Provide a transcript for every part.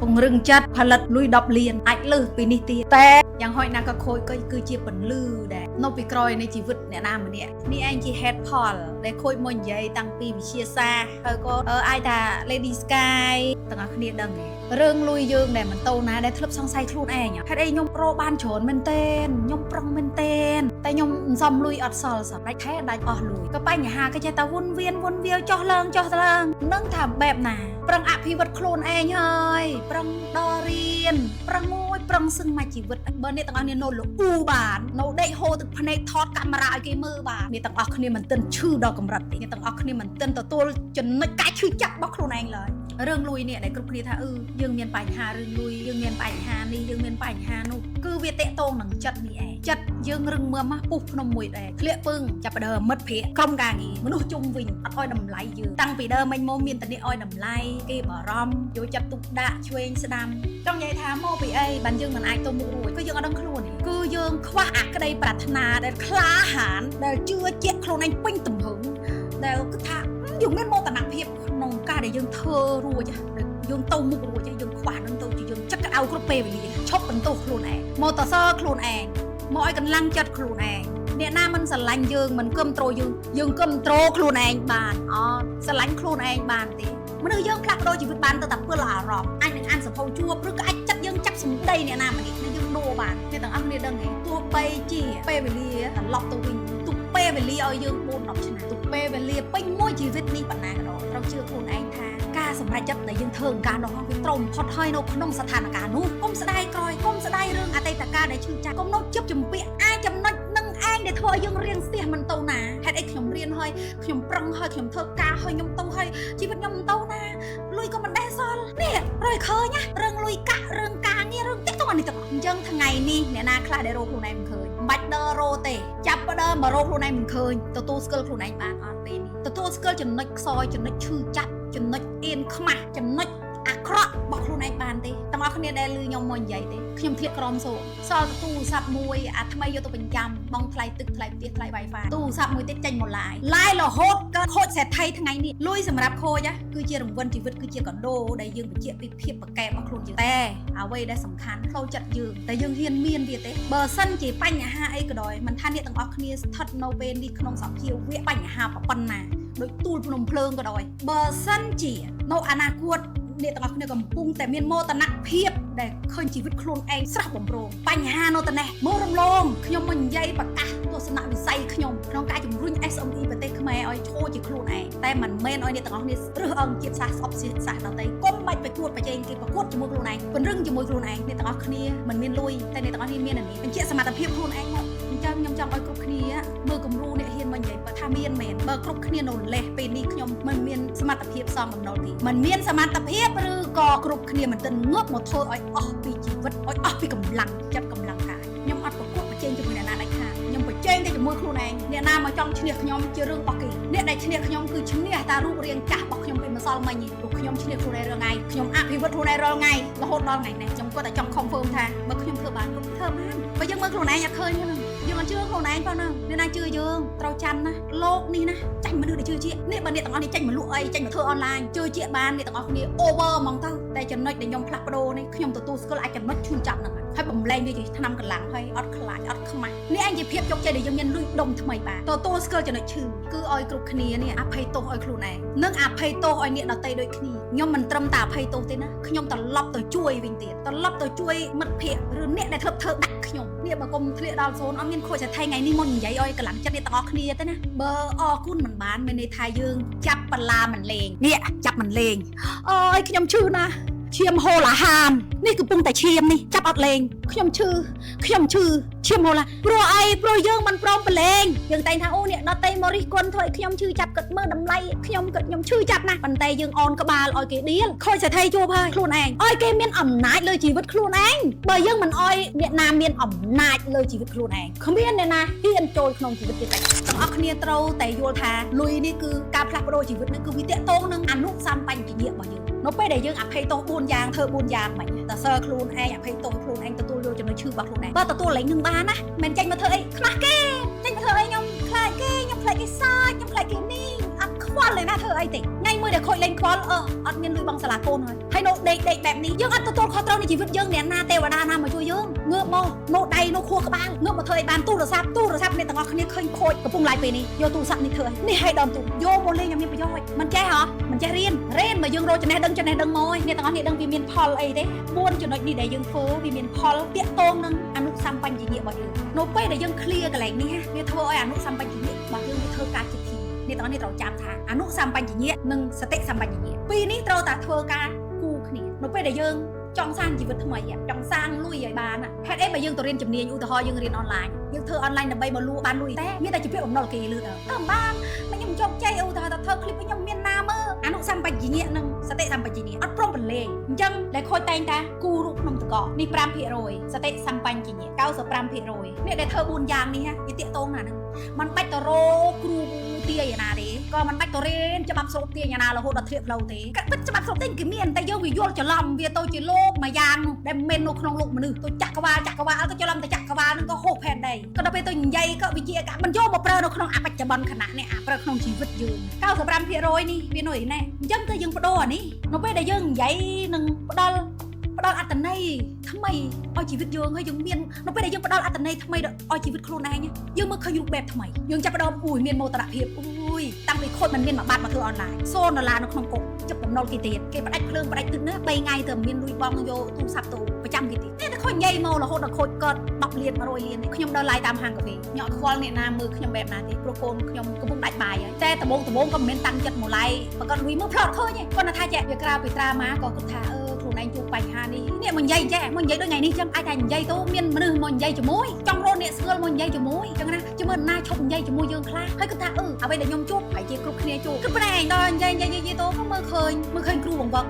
ពង្រឹងចិត្តផលិតលុយ10លានអាចលើសពីនេះទៀតតែយ៉ាងហោចណាស់ក៏ខូចក៏គឺជាពន្លឺដែរនៅពីក្រោយនៃជីវិតអ្នកណាម្នាក់នេះឯងជា head Paul ដែលខូចមកនិយាយតាំងពីវិទ្យាសាស្ត្រហើយក៏អាចថា Lady Sky ទាំងអស់គ្នាដឹងរឿងលុយយើងដែលមិនតូនណាដែលធ្លាប់សង្ស័យខ្លួនឯងហេតុអីខ្ញុំប្របានច្រើនមែនទែនខ្ញុំប្រឹងមែនទែនតែខ្ញុំសំលុយអត់សល់សោះដាច់ខែដាច់អស់លុយក៏បញ្ហាគេចេះតែវុនវៀនចុះឡើងនឹងថាបែបណាប្រឹងអភិវឌ្ឍខ្លួនឯងហើយប្រឹងដល់រៀនប្រឹងមួយប្រឹងសឹងមកជីវិតបើអ្នកទាំងអស់គ្នានៅលូបាននៅដេកហូរទឹកភ្នែកថតកាមេរ៉ាឲ្យគេមើលបានអ្នកទាំងអស់គ្នាមិនទាន់ឈឺដល់កម្រិតទេអ្នកទាំងអស់គ្នាមិនទាន់ទទួលចំណុចការឈឺចាប់របស់ខ្លួនឯងឡើយរឿងលុយនេះដែលគ្រប់គ្នាថាយើងមានបញ្ហារឿងលុយយើងមានបញ្ហានេះយើងមានបញ្ហានោះគឺវាតេតងនឹងចិត្តនេះឯងចិត្តយើងរឹងមើលមកពុះភ្នំមួយដែរធ្លាក់ពឹងចាប់ដើមមិត្តភ័ក្តិក្រុមការងារមនុស្សជុំវិញអត់ឲ្យតម្លៃយើងតាំងពីដើមមិញមកមានតែនេះឲ្យតម្លៃគេបារម្ភយកចិត្តទុកដាក់ឆ្វេងស្ដាំចង់និយាយថាមកពីអីបានយើងមិនអាចទៅមុខរួចគឺយើងអត់ដឹងខ្លួនទេគឺយើងខ្វះអក្តីប្រាថ្នាដែលក្លាហានដែលជឿជាក់ខ្លួនឯងពេញទំហឹងដែលគឺថាយើងមានមោទនភាពក្នុងការដែលយើងធ្វើរួចយើងទៅមុខរួចយើងខ្វះនឹងទៅជាយើងចិត្តកៅគ្រប់ពេលវេលាឈប់បន្ទោសខ្លួនឯងមកតសើខ្លួនឯងមកឲ្យកម្លាំងចិត្តខ្លួនឯងអ្នកណាមិនស្រឡាញ់យើងមិនគ្រប់ត្រូលយើងគ្រប់ត្រូលខ្លួនឯងបានអត់ស្រឡាញ់ខ្លួនឯងបានទេមនុស្សយើងផ្លាស់ប្ដូរជីវិតបានទៅតែពេលអារម្មណ៍អាចនឹងអានសភៅជួបឬក៏អាចចិត្តយើងចាប់សម្ដីអ្នកណាម្នាក់យើងដូរបានអ្នកទាំងអស់គ្នាដឹងទេទោះបីជាពេលវេលាត្រឡប់ទៅវិញទុកពេលវេលាឲ្យយើង4-10ឆ្នាំទុកពេលវេលាពេញមួយជីវិតនេះប៉ុណ្ណាក៏ដោយត្រូវជឿខ្លួនឯងថាការសម្រេចចិត្តដែលយើងធ្វើការនោះវាត្រឹមផុតហើយនៅក្នុងស្ថានភាពនោះកុំស្ដាយក្រោយកុំស្ដាយរឿងអតីតកាលដែលឈឺចាប់កុំនៅជិបចម្ពាក់អាចចំណុចនឹងឯងដែលធ្វើឲ្យយើងរៀនស្ទះមិនទៅណាហេតុអីខ្ញុំរៀនហើយខ្ញុំប្រឹងហើយខ្ញុំធ្វើការហើយខ្ញុំទៅហើយជីវិតខ្ញុំមិនទៅណាលុយក៏មិនដែលសល់នេះរយឃើញណារឿងលុយកាក់រឿងការងាររឿងតិចទៅអានេះទៅអញ្ចឹងថ្ងៃនេះអ្នកណាខ្លះដែលរកខ្លួនឯងមិនឃើញមិនបាច់ដើររកទេចាប់ផ្ដើមមករកខ្លួនឯងមិនឃើញទទួលស្គាល់ខ្លួនឯងបានអត់ទេនេះទទួលស្គាល់ចំណុចខ្សោយចំណុចឈឺចាប់ចំណុចអៀនខ្មាស់ចំណុចអាក្រក់របស់ខ្លួនឯងបានទេទាំងអស់គ្នាដែលឮខ្ញុំមកនិយាយទេខ្ញុំធ្លាក់ក្រមសូសល់ទូរស័ព្ទមួយអាថ្មីយកទៅបញ្ចាំបងថ្លៃទឹកថ្លៃផ្ទះថ្លៃ Wi-Fi ទូរស័ព្ទមួយទៀតចេញមកឡាយរហូតកើតខូចសេដ្ឋីថ្ងៃនេះលុយសម្រាប់ខូចគឺជារង្វិលជីវិតគឺជាកដោដែលយើងបញ្ជាក់ពីភាពប្រកែករបស់ខ្លួនយើងតែអ្វីដែលសំខាន់ផ្លូវចិត្តយើងតែយើងហ៊ានមានវាទេបើសិនជាបញ្ហាអីក៏ដោយមិនថាអ្នកទាំងអស់គ្នាស្ថិតនៅពេលនេះក្នុងសភាវៈបញ្ហាប៉ុណ្ណាដូចទូលភ្នំភ្លើងក៏ដោយបើសិនជានៅអនាគតអ្នកទាំងអស់គ្នាកំពុងតែមានមោទនភាពដែលឃើញជីវិតខ្លួនឯងស្រស់បំព្រងបញ្ហានៅតែនេះមើលរំលងខ្ញុំមិននិយាយប្រកាសទស្សនវិស័យខ្ញុំក្នុងការជំរុញ SME ប្រទេសខ្មែរឲ្យឈរជាខ្លួនឯងតែមិនមែនឲ្យអ្នកទាំងអស់គ្នារើសអើងជាតិសាសន៍ស្អប់ជាតិសាសន៍ដទៃកុំបាច់ប្រកួតប្រជែងគេប្រកួតជាមួយខ្លួនឯងពង្រឹងជាមួយខ្លួនឯងអ្នកទាំងអស់គ្នាមិនមានលុយតែអ្នកទាំងអស់គ្នាមានអានេះបញ្ជាក់សមត្ថភាពខ្លួនឯងមកអញ្ចឹងខ្ញុំចង់ឲ្យគ្រប់គ្នាមើលគំរូអ្នកហ៊ានមកនិយាយបើថាមានមែនបើគ្រប់គ្នានៅលេសពេលនេះខ្ញុំមិនមានសមត្ថភាពសមបំណុលទេមិនមានសមត្ថភាពឬក៏គ្រប់គ្នាមិនទាន់ងើបមកធ្វើឲ្យអស់ពីជីវិតឲ្យអស់ពីកម្លាំងចិត្តកម្លាំងកាយខ្ញុំអត់ប្រកួតប្រជែងជាមួយអ្នកណាដាច់ខាតខ្ញុំប្រជែងតែជាមួយខ្លួនឯងអ្នកណាមកចង់ឈ្នះខ្ញុំជារឿងរបស់គេអ្នកដែលឈ្នះខ្ញុំគឺឈ្នះតារូបរាងចាស់របស់ខ្ញុំពីម្សិលមិញព្រោះខ្ញុំឈ្នះខ្លួនឯងរាល់ថ្ងៃខ្ញុំអភិវឌ្ឍខ្លួនឯងរាល់ថ្ងៃរហូតដល់ថ្ងៃនេះខ្ញុំគាត់តែចង់ confirm ថាបើខ្ញុំធ្វើបានគ្រប់ធ្វើបានបើយើងមើលខ្លួនឯងអត់ឃើញទេហ្នឹងយើងអត់ជឿខ្លួនឯងផងហ្នឹងអ្នកណាជឿយើងត្រូវចាំណាលោកនេះណាចាញ់មនុស្សដែលជឿជាក់នេះបើអ្នកទាំងអស់នេះចាញ់មកលក់អីចាញ់មកធ្វើអនឡាញជឿជាក់បានអ្នកទាំងអស់គ្នា over ហ្មងទៅតែចំណុចដែលខ្ញុំផ្លាស់ប្ដូរនេះខ្ញុំទទួលស្គាល់អាចចំណុចឈឺចាប់ហ្នឹងហើយបំលែងវាជាឆ្នាំកម្លាំងហើយអត់ខ្លាចអត់ខ្មាស់នេះឯងជាភាពជោគជ័យដែលយើងមានលុយដុំថ្មីបានទទួលស្គាល់ចំណុចឈឺគឺឲ្យគ្រប់គ្នានេះអភ័យទោសឲ្យខ្លួនឯងនិងអភ័យទោសឲ្យអ្នកដទៃដូចគ្នាខ្ញុំមិនត្រឹមតែអភ័យទោសទេណាខ្ញុំត្រឡប់ទៅជួយវិញទៀតត្រឡប់ទៅជួយមិត្តភ័ក្តិឬអ្នកដែលធ្លាប់ធ្វើដាក់ខ្ញុំនេះបើកុំធ្លាក់ដល់សូនអត់មានខូចតែថ្ងៃនេះមកនិយាយឲ្យកម្លាំងចិត្តអ្នកទាំងអស់គ្នាទេណាបើអរគុណមិនបានមានន័យថាយើងចាប់បន្លាមិនលេងនេះចាប់មិនលេងអើយខ្ញុំឈឺណាស់ឈាមហូរអាហារនេះកំពុងតែឈាមនេះចាប់អត់លេងខ្ញុំឈឺឈាមហូរឡាព្រោះអីព្រោះយើងមិនព្រមប្រឡែងយើងតែងថាអូអ្នកដតេមករិះគន់ធ្វើឲ្យខ្ញុំឈឺចាប់គិតមើលតម្លៃខ្ញុំឈឺចាប់ណាស់ប៉ុន្តែយើងអនក្បាលឲ្យគេដៀលខូចសេដ្ឋីជួបហើយខ្លួនឯងឲ្យគេមានអំណាចលើជីវិតខ្លួនឯងបើយើងមិនឲ្យអ្នកណាមានអំណាចលើជីវិតខ្លួនឯងគ្មានអ្នកណាហ៊ានចូលក្នុងជីវិតគេទាំងអស់គ្នាត្រូវតែយល់ថាលុយនេះគឺការផ្លាស់ប្ដូរជីវិតនេះគឺវាតាក់ទងនឹងអនុសម្បញ្ញៈរបស់យើងនៅពេលដែលយើងអភ័យទោស4យ៉ាងធ្វើ4យ៉ាងមិនតើសើខ្លួនឯងអភ័យទោសខ្លួនឯងទទួលយកចំណុចឈឺរបស់ខ្លួនឯងបើទទួលលេងនឹងបានណាមិនចេញមកធ្វើអីខ្មាស់គេចេញមកធ្វើអីខ្ញុំខ្លាចគេខ្ញុំខ្លាចគេសាចខ្ញុំខ្លាចគេនេះអត់ខ្វល់เลยណាធ្វើអីទេថ្ងៃមួយ ដែលខូចលេងខ្វល់អត់មានលុយបងសាលាកូនហើយនៅដេកបែបនេះយើងអត់ទទួលខុសត្រូវនៃជីវិតយើងអ្នកណាទេវតាណាមកជួយយើងងើបមកនៅដៃនៅខួរក្បាលងើបមកធ្វើឲ្យបានទូរស័ព្ទអ្នកទាំងអស់គ្នាឃើញខូចកំពុងឡាយពេលនេះយកទូរស័ព្ទនេះធ្វើនេះឲ្យដល់ទូយកមកលេងឲ្យមានប្រយោជន៍មិនចេះហ៎មិនចេះរៀនមកយើងរកចំណេះដឹងមកអ្នកទាំងអស់គ្នាដឹងវាមានផលអីទេ4ចំណុចនេះដែលយើងធ្វើវាមានផលតាក់ទងនឹងអនុសម្បញ្ញៈរបស់យើងនៅពេលដែលយើងឃ្លៀកន្លែងនេះវាធ្វើឲ្យអនុសម្បញ្ញៈរបស់យើងវាធ្វើការជាធីអ្នកទាំងអស់គ្នាត្រូវចាំថាអនុសម្បញ្ញៈនិងសតិសម្បញ្ញៈពីរនេះត្រូវតែធ្វើការគូគ្នានៅពេលដែលយើងចង់សាងជីវិតថ្មីចង់សាងលុយឲ្យបានហេតុអីបើយើងទៅរៀនជំនាញឧទាហរណ៍យើងរៀនអនឡាញយើងធ្វើអនឡាញដើម្បីមកលក់បានលុយតែមានតែជាពាក្យបំណុលគេលឺទៅបានខ្ញុំជោគជ័យឧទាហរណ៍ថាធ្វើឃ្លីបខ្ញុំមានណាមើលអនុសម្បញ្ញៈនិងសតិសម្បញ្ញៈអត់ព្រមប្រឡែងអញ្ចឹងដែលខូចតែងតាគូរូបក្នុងតកនេះ 5% សតិសម្បញ្ញៈ 95% នេះដែលធ្វើ4យ៉ាងនេះវាតាក់ទងណាហ្នឹងมันបាច់ទៅរកគ្រូទាយណាទេក៏มันបាច់ទៅរៀនច្បាប់ស្រូបទាយណារហូតដល់ធ្លាក់ផ្លូវទេកាត់ច្បាប់ស្រូបទាយគេមានតែយើងវាយល់ច្រឡំវាទៅជាលោកមួយយ៉ាងនោះដែលមិននៅក្នុងលោកមនុស្សទៅចាក់ក្បាលក៏ច្រឡំទៅចាក់ក្បាលនឹងក៏ហូបផែនដែរក៏ដល់ពេលទៅនិយាយក៏វិជាមិនយកមកប្រើនៅក្នុងអបច្ចុប្បន្នខណៈនេះប្រើក្នុងជីវិតយើង 95% នេះវានៅឯណែអញ្ចឹងទៅយើងបដូរអានេះនៅពេលដែលយើងនិយាយនឹងផ្ដល់អត្តន័យថ្មីឲ្យជីវិតយើងហើយយើងមាននៅពេលដែលយើងផ្ដល់អត្តន័យថ្មីឲ្យជីវិតខ្លួនឯងយើងមើលឃើញរូបបែបថ្មីយើងចាប់ផ្ដើមមានមោទនភាពតាំងពីខូចមិនមានមួយបាត់មកធ្វើអនឡាញ$0នៅក្នុងគុកជិបបំណុលគេទៀតគេផ្ដាច់ភ្លើងផ្ដាច់ទឹកណា3ថ្ងៃទៅមានលុយបងយកទូរស័ព្ទទៅប្រចាំគេទៀតតែខូចញ៉ៃមករហូតដល់ខូចកើត10លាន100លានខ្ញុំដល់ឡាយតាមហាងកាហ្វេញ៉ាំខ្វល់អ្នកណាមើលខ្ញុំបែបណាទេព្រោះកូនខ្ញុំកំពុងដាច់បាយហើយតែដំបូងក៏មិនមែនតាំងចិត្តមកឡាយបើគាត់លុយមើលផ្លត់ឃើញគាត់ថាចេះវាក្រៅពីត្រាម៉ាក៏គាត់ថាខ្លួនឯងជួបបញ្ហានេះនេះមកនិយាយដូចថ្ងៃនេះចឹងអាចថានិយាយទៅមានមនុស្សមកនិយាយជាមួយចង់រកអ្នកស្គាល់មកនិយាយជាមួយចឹងណាជឿមើលណាឈប់និយាយជាមួយយើងខ្លះហើយគាត់ថាអ្វីដែលខ្ញុំជួបហើយជាគ្រប់គ្នាជួបគឺប្រែងដល់និយាយទៅមើលឃើញគ្រូបង្វឹក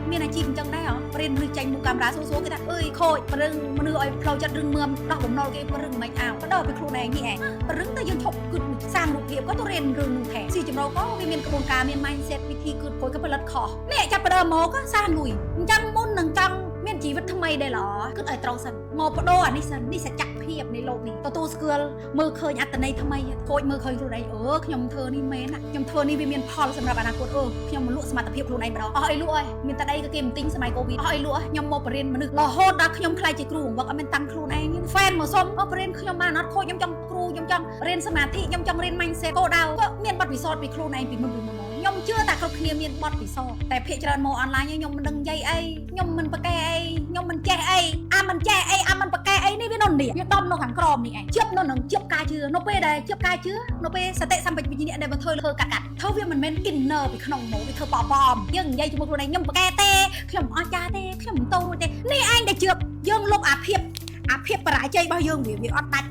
មានអាជីពអញ្ចឹងដែររៀនមនុស្សចាញ់មុខកាមេរ៉ាសួរគេថាខូចប្រឹងមនុស្សឲ្យផ្លូវចិត្តរឹងមឿមដោះបំណុលគេប្រឹងមិនអោក៏ដល់ពីខ្លួនឯងនេះឯងប្រឹងទៅយើងឈប់គិតសាងរូបភាពក៏ទៅរៀនរឿងនោះថែស៊ីចម្រោក៏វាមានក្បួនការមាន mindset វិធីគិតព្រោះក៏ផលិតខុសនេះចាប់ផ្ដើមមកក៏សាងលុយអញ្ចឹងមុននឹងចង់មានជីវិតថ្មីដែរល្អគិតឲ្យត្រូវសិនមកបដូរអានេះសិននេះសច្ចភាពនៃលោកនេះទទួលស្គាល់មើលឃើញអត្តន័យថ្មីខូចមើលឃើញខ្លួនឯងខ្ញុំធ្វើនេះមែនខ្ញុំធ្វើនេះវាមានផលសម្រាប់អនាគតខ្ញុំមកលក់សមត្ថភាពខ្លួនឯងម្ដងអស់អីលក់អើយមានតែអីក៏គេមិនទិញសម័យកូវីដអស់អីលក់ខ្ញុំមកបរិញ្ញាមនុស្សរហូតដល់ខ្ញុំខ្លាចជាគ្រូបង្វឹកអត់មានតាំងខ្លួនឯងហ្វេនមកសុំបរិញ្ញាខ្ញុំបានអត់ខូចខ្ញុំចង់គ្រូខ្ញុំចង់រៀនសមាធិខ្ញុំចង់រៀន mindset គោលដៅក៏មានបទពិសោធន៍ពីខ្លួនឯងពីមុនខ្ញុំជឿតែគ្រប់គ្នាមានបទពិសោធន៍តែភាគច្រើនមកអនឡាញខ្ញុំមិនដឹងនិយាយអីខ្ញុំមិនប្រកែអីខ្ញុំមិនចេះអីមិនចេះអីមិនប្រកែអីនេះវានៅនេះវាដំនៅខាងក្រមនេះឯងជិបនៅនឹងជិបការជឿនៅពេលដែលជិបការជឿនៅពេលសតិសម្បជញ្ញៈដែលមកធ្វើកាត់ធ្វើវាមិនមែន inner ពីក្នុងមកវាធ្វើប៉មយើងនិយាយជាមួយខ្លួនឯងខ្ញុំប្រកែទេខ្ញុំអត់ចាទេខ្ញុំមិនទៅរួចទេនេះឯងដែលជឿយើងលុបអាភាពបរាជ័យរបស់យើងវាអត់ដាច់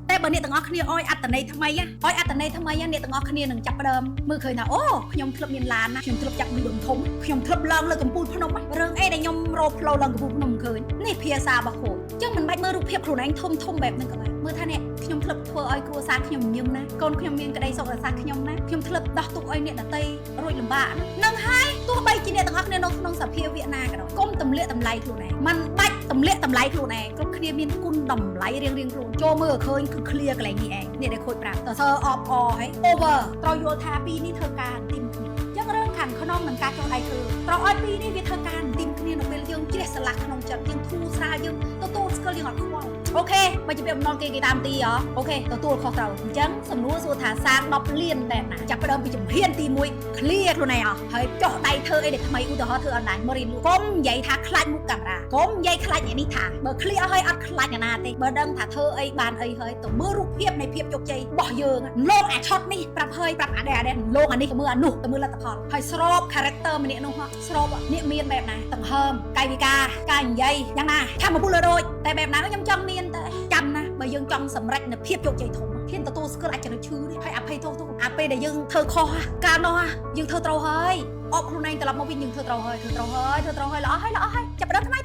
តែបើអ្នកទាំងអស់គ្នាអោយអត្តន័យថ្មីអ្នកទាំងអស់គ្នានឹងចាប់ផ្ដើមមើលឃើញថាខ្ញុំធ្លាប់មានឡានណាខ្ញុំធ្លាប់ចាក់មីដុំធំខ្ញុំធ្លាប់ឡើងលើកំពូលភ្នំរឿងអីដែលខ្ញុំរកផ្លូវឡើងកំពូលភ្នំឃើញនេះភាសារបស់គ្រូអញ្ចឹងមិនបាច់មើលរូបភាពខ្លួនឯងធំបែបហ្នឹងក៏បានមើលថានេះខ្ញុំធ្លាប់ធ្វើឲ្យគ្រួសារខ្ញុំញញឹមណាកូនខ្ញុំមានក្តីសុខរសាខ្ញុំណាខ្ញុំធ្លាប់ដោះទុកឲ្យអ្នកដទៃរួចលំបាកហ្នឹងហើយទោះបីជាអ្នកទាំងអស់គ្នានៅក្នុងសភាវៈណាក៏ដោយកុំទម្លាក់តម្លៃខ្លួនឯងមិនបាច់ទម្លាក់តម្លៃខ្លួនឯងគ្រប់គ្នាមានគុណតម្លៃរៀងខ្លួនចូលមើលឃើញគឺ clear កន្លែងនេះឯងអ្នកដែលខូចប្រាប់តើសើអបហើយ over ត្រូវយល់ថាពីរនេះធ្វើការទីមគ្នាអញ្ចឹងរឿងខាងក្នុងនឹងការចុះដៃធ្វើត្រូវឲ្យពីរនេះវាធ្វើការទីមគ្នានៅពេលយើងជ្រះស្រឡះក្នុងចិត្តយើងធូរស្រាលយើងទទួលស្គាល់យើងអត់ខ្វល់អូខេបើជាបំណុលគេតាមទីអូខេទទួលខុសត្រូវអញ្ចឹងសំណួរសួរថាសាង10លានតែណាចាប់ផ្ដើមពីជំហានទី1 clear ខ្លួនឯងហើយចុះដៃធ្វើអីដែលថ្មីឧទាហរណ៍ធ្វើអនឡាញមករៀនលក់កុំនិយាយថាខ្លាចមុខកាមេរ៉ាកុំនិយាយខ្លាចអ្នកនេះថាបើ clear ឲ្យអត់ខ្លាចណាទេបើដឹងថាធ្វើអីបានអីហើយទៅមើលរូបភាពនៃភាពជោគជ័យរបស់យើងលោកអាឆុតនេះប្រាប់អាដែរលោកអានេះទៅមើលអានោះទៅមើលលទ្ធផលហើយស្រប character ម្នាក់នោះស្របនេះមានបែបណាដង្ហើមកាយវិការការនិយាយយ៉ាងណាថាមកពុលលើដូចតែបែបណាខ្ញុំចង់មានតែចាំណាបើយើងចង់សម្រេចនូវភាពជោគជ័យធំហ៊ានទទួលស្គាល់អាចจะឈឺនេះហើយអភ័យទោសអាពេលដែលយើងធ្វើខុសកាលនោះយើងធ្វើត្រូវហើយអបខ្លួនឯងត្រឡប់មកវិញយើងធ្វើត្រូវហើយល្អហើយចាប់ដើមថ្មី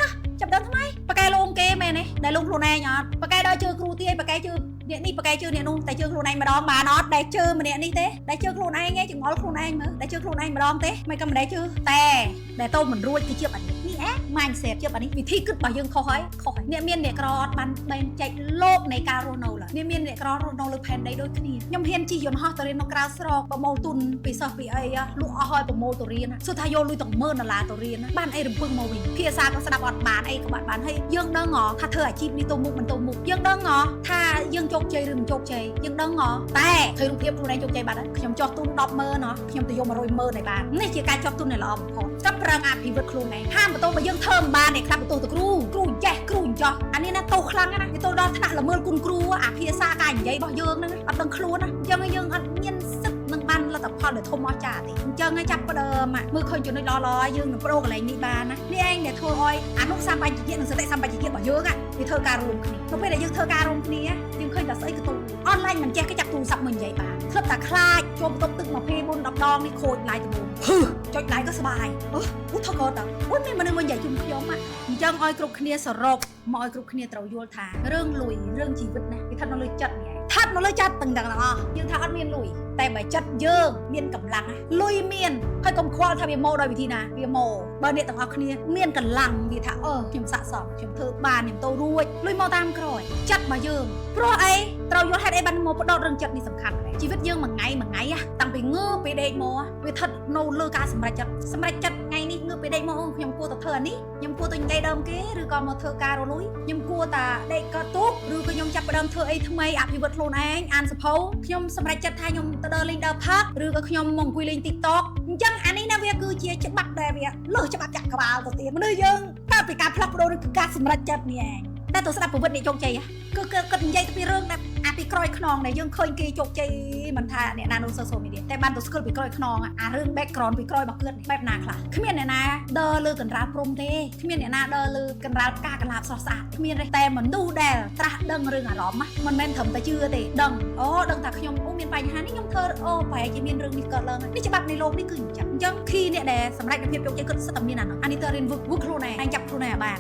បកកែលងគេមែនទេដែលលងខ្លួនឯងអត់បកកែដល់ជឿគ្រូទាយបកកែជឿអ្នកនេះបកកែជឿអ្នកនោះតែជឿខ្លួនឯងម្ដងបានអត់ដែលជឿម្នាក់នេះទេដែលជឿខ្លួនឯងឯងចង្អុលខ្លួនឯងមើលដែលជឿខ្លួនឯងម្ដងទេមិនក៏មិនដែលជឿតែដែលតោមិនរួចគឺជាបាត់នេះ mindset ជាអានេះវិធីគិតរបស់យើងខុសហើយអ្នកមានអ្នកក្របានបែងចែកលោកនៃការរស់នៅឡើយអ្នកមានអ្នកក្ររស់នៅលើផែនដីដូចគ្នាខ្ញុំហ៊ានជិះយន្តហោះទៅរៀននៅក្រៅស្រុកប្រមូលទុនពីសិស្សពីអីលក់អស់ហើយប្រមូលទៅរៀនសួរថាយកលុយទាំង$10,000ទៅរៀនបានអីរំពឹងមកវិញភាសាក៏ស្ដាប់អត់បានអីក៏បានហើយយើងដឹងថាធ្វើអាជីពនេះទៅមុខមិនទៅមុខយើងដឹងថាយើងជោគជ័យឬមិនជោគជ័យយើងដឹងតែឃើញរូបភាពខ្លួនឯងជោគជ័យបាត់ហើយខ្ញុំចោះទុន$10,000ខ្ញុំទៅយក$100,000ឲ្យបាននេះជាការចោះទុនដែលល្អបំផុតចាប់ប្រឹងអភិវឌ្ឍខ្លួនឯងហាមបន្ទោបើយើងធ្វើមិនបានអ្នកខ្លះបន្ទោទៅគ្រូចេះគ្រូចោះអានេះណាទោសខ្លាំងណាទៅដល់ថ្នាក់ល្មើលគុណគ្រូអាភាសាការនិយាយរបស់យើងហ្នឹងអត់ដឹងខ្លួនណាអញ្ចឹងយើងអត់មានសិទ្ធិនឹងបានលទ្ធផលដែលធំអស្ចារ្យទេអញ្ចឹងឲ្យចាប់ផ្ដើមមើលឃើញចំណុចល្អៗយើងនឹងប្រូកន្លែងនេះបានណានេះឯងដែលធ្វើឲ្យអនុសម្បញ្ញជាតិនិងសតិសម្បញ្ញជាតិរបស់យើងវាធ្វើការរួមគ្នានៅពេលដែលយើងធ្វើការរួមគ្នាយើងឃើញតែស្អីក៏ទៅអនឡាញមិនចេះគេចាប់ទូរស័ព្ទមកនិយាយបានធ្លាប់តែខ្លាចចូលបន្ទប់ទឹក24-10ដងនេះខូចឡាយទៅចុចឡាយក៏សុបាយអូថកតអូមានមនុស្សមកនិយាយជុំខ្ញុំអញ្ចឹងឲ្យគ្រប់គ្នាសរុបមកឲ្យគ្រប់គ្នាត្រូវយល់ថារឿងលុយរឿងជីវិតណាវាស្ថិតនៅលើចិត្តនេះស្ថិតនៅលើចិត្តទាំងអស់យើងថាអត់មានលុយតែបើចិត្តយើងមានកម្លាំងលុយមានហើយកុំខ្វល់ថាវាមកដោយវិធីណាវាមកបើអ្នកទាំងអស់គ្នាមានកម្លាំងវាថាខ្ញុំស័ក្តិសមខ្ញុំធ្វើបានខ្ញុំទៅរួចលុយមកតាមក្រោយចិត្តមកយើងព្រោះអីត្រូវយល់ហេតុអីបានមកបដោតរឿងចិត្តនេះសំខាន់ជីវិតយើងមួយថ្ងៃតាំងពីងើពីដេកមកវាស្ថិតនៅលើការសម្រេចចិត្តថ្ងៃនេះងើពីដេកមកខ្ញុំគួរតែធ្វើអានេះខ្ញុំគួរតែនិយាយដើមគេឬក៏មកធ្វើការរលួយខ្ញុំគួរតែដេកក៏ទូកឬក៏ខ្ញុំចាប់ផ្ដើមធ្វើអីថ្មីអភិវឌ្ឍខ្លួនឯងអានសភៅខ្ញុំសម្រេចចិត្តថាខ្ញុំទៅដើរលេងដើរផឹកឬក៏ខ្ញុំមកអង្គុយលេង TikTok អញ្ចឹងអានេះណាវាគឺជាច្បាប់ដែលវាលើសច្បាប់ចក្រវាលទៅទៀតមនុស្សយើងតើពីការផ្លាស់ប្ដូរឬការសម្រេចចិត្តនេះឯងតែទៅស្ដាប់ប្រវត្តិអ្នកជោគជ័យគឺគាត់និយាយទៅពីរឿងដែលអាពីក្រោយខ្នងដែលយើងឃើញគេជោគជ័យមិនថាអ្នកណានៅ social media តែបានទៅស្គាល់ពីក្រោយខ្នងអារឿង background ពីក្រោយរបស់គាត់បែបណាខ្លះគ្មានអ្នកណាដើរលើកណ្ដាលព្រំទេគ្មានអ្នកណាដើរលើកណ្ដាលផ្កាកន្លាបស្រស់ស្អាតគ្មានទេតែមនុស្សដែលត្រាស់ដឹងរឿងអារម្មណ៍មិនមែនត្រឹមតែជឿទេដឹងដឹងថាខ្ញុំមានបញ្ហានេះខ្ញុំធ្វើប្រហែលជាមានរឿងនេះកើតឡើងនេះច្បាប់នៃโลกនេះគឺអញ្ចឹង key អ្នកដែលសម្រេចភាពជោគជ័យគាត់សិតតែមានអានេះទៅរៀនវឹកខ្លួនឯងចាប់ខ្លួនឯងឲ្យបាន